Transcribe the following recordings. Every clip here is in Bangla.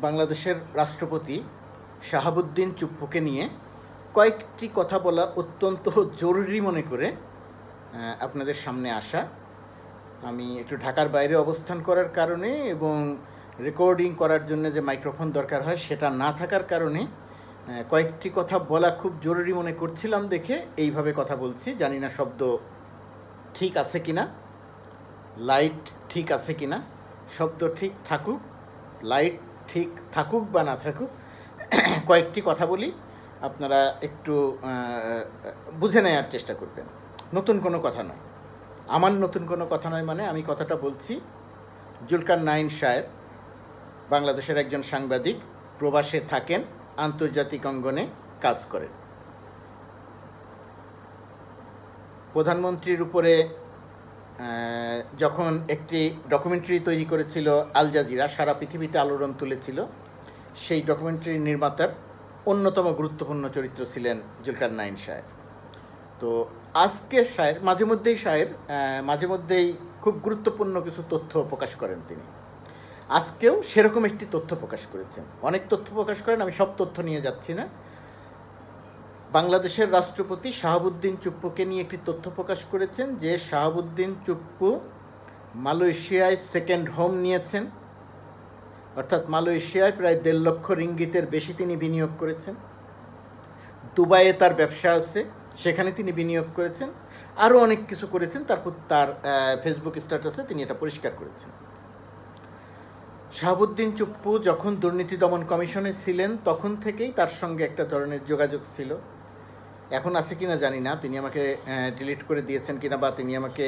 বাংলাদেশের রাষ্ট্রপতি শাহাবুদ্দিন চুপ্পুকে নিয়ে কয়েকটি কথা বলা অত্যন্ত জরুরি মনে করে আপনাদের সামনে আসা। আমি একটু ঢাকার বাইরে অবস্থান করার কারণে এবং রেকর্ডিং করার জন্য যে মাইক্রোফোন দরকার হয় সেটা না থাকার কারণে কয়েকটি কথা বলা খুব জরুরি মনে করছিলাম দেখে এইভাবে কথা বলছি। জানি না শব্দ ঠিক আছে কিনা, লাইট ঠিক আছে কিনা। শব্দ ঠিক থাকুক, লাইট ঠিক থাকুক বা না থাকুক, কয়েকটি কথা বলি, আপনারা একটু বুঝে নেওয়ার চেষ্টা করবেন। নতুন কোনো কথা নয়, আমার নতুন কোনো কথা নয়, মানে আমি কথাটা বলছি জুলকারনাইন সাহেব বাংলাদেশের একজন সাংবাদিক, প্রবাসে থাকেন, আন্তর্জাতিক অঙ্গনে কাজ করেন। প্রধানমন্ত্রীর উপরে যখন একটি ডকুমেন্টারি তৈরি করেছিল আল জাজিরা, সারা পৃথিবীতে আলোড়ন তুলেছিল, সেই ডকুমেন্টারি নির্মাতার অন্যতম গুরুত্বপূর্ণ চরিত্র ছিলেন জুলকারনাইন সাহেব। তো আজকে সাহেব মাঝে মধ্যেই খুব গুরুত্বপূর্ণ কিছু তথ্য প্রকাশ করেন তিনি। আজকেও সেরকম একটি তথ্য প্রকাশ করেছেন। অনেক তথ্য প্রকাশ করেন, আমি সব তথ্য নিয়ে যাচ্ছি না। বাংলাদেশের রাষ্ট্রপতি শাহাবুদ্দিন চুপ্পুকে নিয়ে একটি তথ্য প্রকাশ করেছেন যে শাহাবুদ্দিন চুপ্পু মালয়েশিয়ায় সেকেন্ড হোম নিয়েছেন, অর্থাৎ মালয়েশিয়ায় প্রায় 1.5 লক্ষ রিঙ্গিতের বেশি তিনি বিনিয়োগ করেছেন। দুবাইয়ে তার ব্যবসা আছে, সেখানে তিনি বিনিয়োগ করেছেন, আরও অনেক কিছু করেছেন। তারপর তার ফেসবুক স্ট্যাটাসে তিনি এটা পরিষ্কার করেছেন। শাহাবুদ্দিন চুপ্পু যখন দুর্নীতি দমন কমিশনে ছিলেন তখন থেকেই তার সঙ্গে একটা ধরনের যোগাযোগ ছিল। এখন আছে কিনা জানি না, তিনি আমাকে ডিলিট করে দিয়েছেন কিনা বা তিনি আমাকে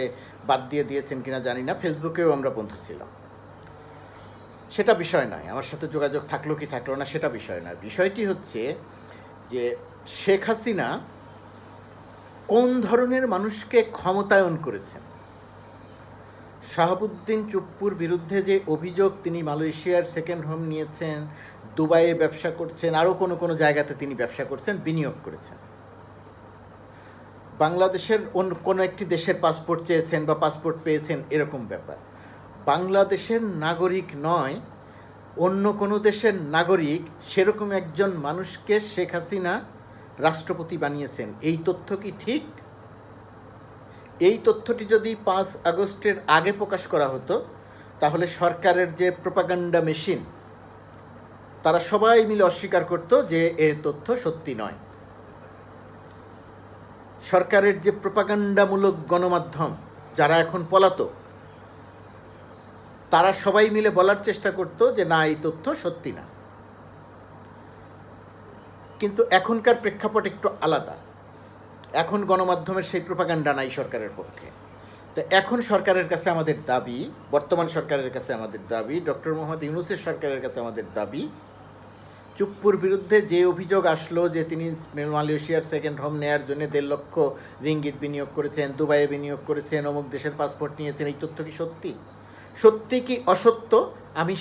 বাদ দিয়ে দিয়েছেন কিনা জানি না। ফেসবুকেও আমরা বন্ধু ছিলাম, সেটা বিষয় নয়। আমার সাথে যোগাযোগ থাকলো কি থাকলো না সেটা বিষয় নয়। বিষয়টি হচ্ছে যে শেখ হাসিনা কোন ধরনের মানুষকে ক্ষমতায়ন করেছেন। শাহাবুদ্দিন চুপ্পুর বিরুদ্ধে যে অভিযোগ, তিনি মালয়েশিয়ার সেকেন্ড হোম নিয়েছেন, দুবাইয়ে ব্যবসা করছেন, আরও কোনো জায়গাতে তিনি ব্যবসা করছেন, বিনিয়োগ করেছেন, বাংলাদেশের কোনো একটি দেশের পাসপোর্ট চেয়েছেন বা পাসপোর্ট পেয়েছেন, এরকম ব্যাপার। বাংলাদেশের নাগরিক নয়, অন্য কোনো দেশের নাগরিক, সেরকম একজন মানুষকে শেখ হাসিনা রাষ্ট্রপতি বানিয়েছেন। এই তথ্য কি ঠিক? এই তথ্যটি যদি 5 আগস্টের আগে প্রকাশ করা হতো তাহলে সরকারের যে প্রোপাগান্ডা মেশিন, তারা সবাই মিলে অস্বীকার করত যে এর তথ্য সত্যি নয়। সরকারের যে প্রোপাগান্ডামূলক গণমাধ্যম, যারা এখন পলাতক, তারা সবাই মিলে বলার চেষ্টা করত যে না, এই তথ্য সত্যি না। কিন্তু এখনকার প্রেক্ষাপট একটু আলাদা। এখন গণমাধ্যমের সেই প্রোপাগান্ডা নাই সরকারের পক্ষে। তো এখন সরকারের কাছে আমাদের দাবি, বর্তমান সরকারের কাছে আমাদের দাবি, ডক্টর মোহাম্মদ ইউনূসের সরকারের কাছে আমাদের দাবি, চুপ্পুর বিরুদ্ধে যে অভিযোগ আসলো যে তিনি মালয়েশিয়ার সেকেন্ড হোম নেয়ার জন্য 1.5 লক্ষ রিঙ্গিত বিনিয়োগ করেছেন, দুবাইয়ে বিনিয়োগ করেছেন, অমুক দেশের পাসপোর্ট নিয়েছেন, এই তথ্য কি সত্যি? সত্যি কি অসত্য আমি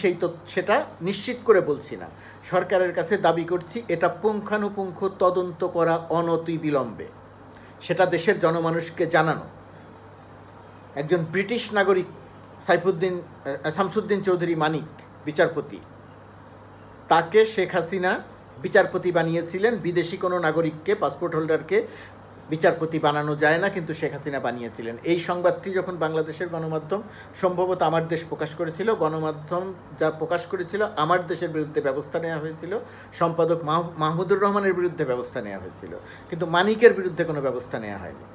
সেটা নিশ্চিত করে বলছি না। সরকারের কাছে দাবি করছি এটা পুঙ্খানুপুঙ্খ তদন্ত করা অনতিবিলম্বে, সেটা দেশের জনমানুষকে জানানো। একজন ব্রিটিশ নাগরিক শামসুদ্দিন চৌধুরী মানিক বিচারপতি, তাকে শেখ হাসিনা বিচারপতি বানিয়েছিলেন। বিদেশি কোনো নাগরিককে, পাসপোর্ট হোল্ডারকে বিচারপতি বানানো যায় না, কিন্তু শেখ হাসিনা বানিয়েছিলেন। এই সংবাদটি যখন বাংলাদেশের গণমাধ্যম, সম্ভবত আমার দেশ প্রকাশ করেছিল, গণমাধ্যম যা প্রকাশ করেছিল, আমার দেশের বিরুদ্ধে ব্যবস্থা নেওয়া হয়েছিল, সম্পাদক মাহমুদুর রহমানের বিরুদ্ধে ব্যবস্থা নেওয়া হয়েছিল, কিন্তু মানিকের বিরুদ্ধে কোনো ব্যবস্থা নেওয়া হয়নি।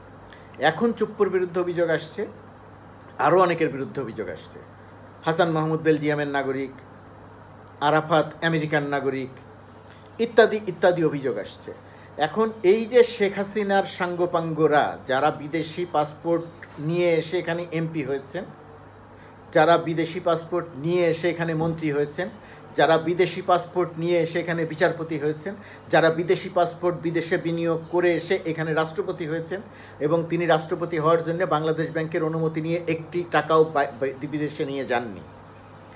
এখন চুপ্পুর বিরুদ্ধে অভিযোগ আসছে, আরও অনেকের বিরুদ্ধে অভিযোগ আসছে। হাসান মাহমুদ বেলজিয়ামের নাগরিক, আরাফাত আমেরিকান নাগরিক, ইত্যাদি ইত্যাদি অভিযোগ আসছে। এখন এই যে শেখ হাসিনার সাঙ্গপাঙ্গরা, যারা বিদেশি পাসপোর্ট নিয়ে এসে এখানে এমপি হয়েছেন, যারা বিদেশি পাসপোর্ট নিয়ে এসে এখানে মন্ত্রী হয়েছেন, যারা বিদেশি পাসপোর্ট নিয়ে এসে এখানে বিচারপতি হয়েছেন, যারা বিদেশি পাসপোর্ট বিদেশে বিনিয়োগ করে এসে এখানে রাষ্ট্রপতি হয়েছেন, এবং তিনি রাষ্ট্রপতি হওয়ার জন্য বাংলাদেশ ব্যাংকের অনুমতি নিয়ে একটি টাকাও বিদেশে নিয়ে যাননি,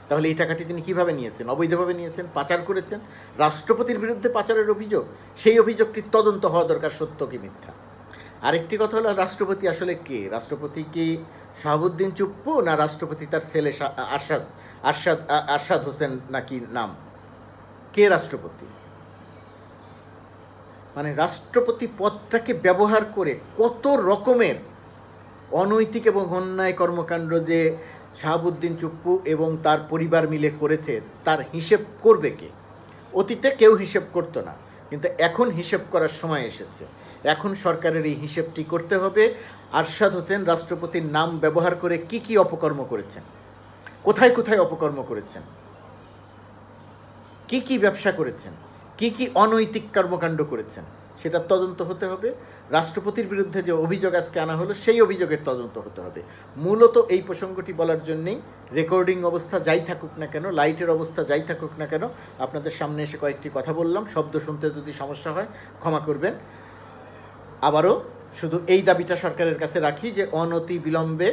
তাহলে এই টাকাটি তিনি কীভাবে নিয়েছেন? অবৈধভাবে নিয়েছেন, পাচার করেছেন। রাষ্ট্রপতির বিরুদ্ধে পাচারের অভিযোগ, সেই অভিযোগটির তদন্ত হওয়া দরকার, সত্য কি মিথ্যা। আরেকটি কথা হলো, রাষ্ট্রপতি আসলে কে? রাষ্ট্রপতি কি শাহাবুদ্দিন চুপ্পু, না রাষ্ট্রপতি তার ছেলে আরশাদ হোসেন নাকি নাম? কে রাষ্ট্রপতি? মানে রাষ্ট্রপতি পদটাকে ব্যবহার করে কত রকমের অনৈতিক এবং অন্যায় কর্মকাণ্ড যে শাহাবুদ্দিন চুপ্পু এবং তার পরিবার মিলে করেছে তার হিসেব করবে কে? অতীতে কেউ হিসেব করতো না, কিন্তু এখন হিসেব করার সময় এসেছে। এখন সরকারের এই হিসেবটি করতে হবে। আরশাদ হোসেন রাষ্ট্রপতির নাম ব্যবহার করে কি কি অপকর্ম করেছেন, কোথায় কোথায় অপকর্ম করেছেন, কি কি ব্যবসা করেছেন, কি কি অনৈতিক কর্মকাণ্ড করেছেন, সেটা তদন্ত হতে হবে। রাষ্ট্রপতির বিরুদ্ধে যে অভিযোগ আজকে আনা হলো সেই অভিযোগের তদন্ত হতে হবে। মূলত এই প্রসঙ্গটি বলার জন্যেই রেকর্ডিং অবস্থা যাই থাকুক না কেন, লাইটের অবস্থা যাই থাকুক না কেন, আপনাদের সামনে এসে কয়েকটি কথা বললাম। শব্দ শুনতে যদি সমস্যা হয় ক্ষমা করবেন। আবারও শুধু এই দাবিটা সরকারের কাছে রাখি যে অনতি বিলম্বে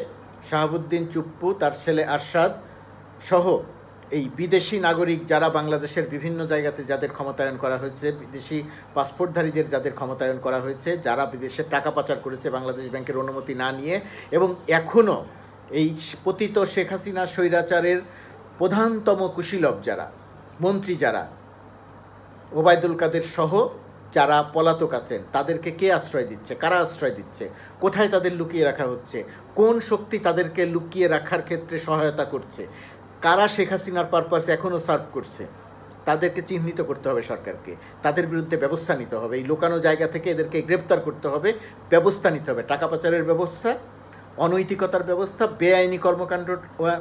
শাহাবুদ্দিন চুপ্পু, তার ছেলে আরশাদ সহ এই বিদেশি নাগরিক যারা বাংলাদেশের বিভিন্ন জায়গাতে যাদের ক্ষমতায়ন করা হয়েছে, বিদেশি পাসপোর্টধারীদের যাদের ক্ষমতায়ন করা হয়েছে, যারা বিদেশে টাকা পাচার করেছে বাংলাদেশ ব্যাংকের অনুমতি না নিয়ে, এবং এখনও এই পতিত শেখ হাসিনা স্বৈরাচারের প্রধানতম কুশীলব যারা, মন্ত্রী যারা, ওবায়দুল কাদের সহ যারা পলাতক আছেন, তাদেরকে কে আশ্রয় দিচ্ছে, কারা আশ্রয় দিচ্ছে, কোথায় তাদের লুকিয়ে রাখা হচ্ছে, কোন শক্তি তাদেরকে লুকিয়ে রাখার ক্ষেত্রে সহায়তা করছে, কারা শেখ হাসিনার পারপাস এখনও সার্ভ করছে, তাদেরকে চিহ্নিত করতে হবে সরকারকে। তাদের বিরুদ্ধে ব্যবস্থা নিতে হবে। এই লুকানো জায়গা থেকে এদেরকে গ্রেপ্তার করতে হবে, ব্যবস্থা নিতে হবে। টাকা পাচারের ব্যবস্থা, অনৈতিকতার ব্যবস্থা, বেআইনি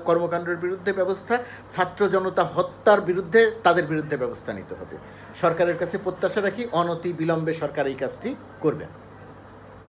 কর্মকাণ্ডের বিরুদ্ধে ব্যবস্থা, ছাত্র জনতা হত্যার বিরুদ্ধে তাদের বিরুদ্ধে ব্যবস্থা নিতে হবে। সরকারের কাছে প্রত্যাশা রাখি অনতি বিলম্বে সরকার এই কাজটি করবেন।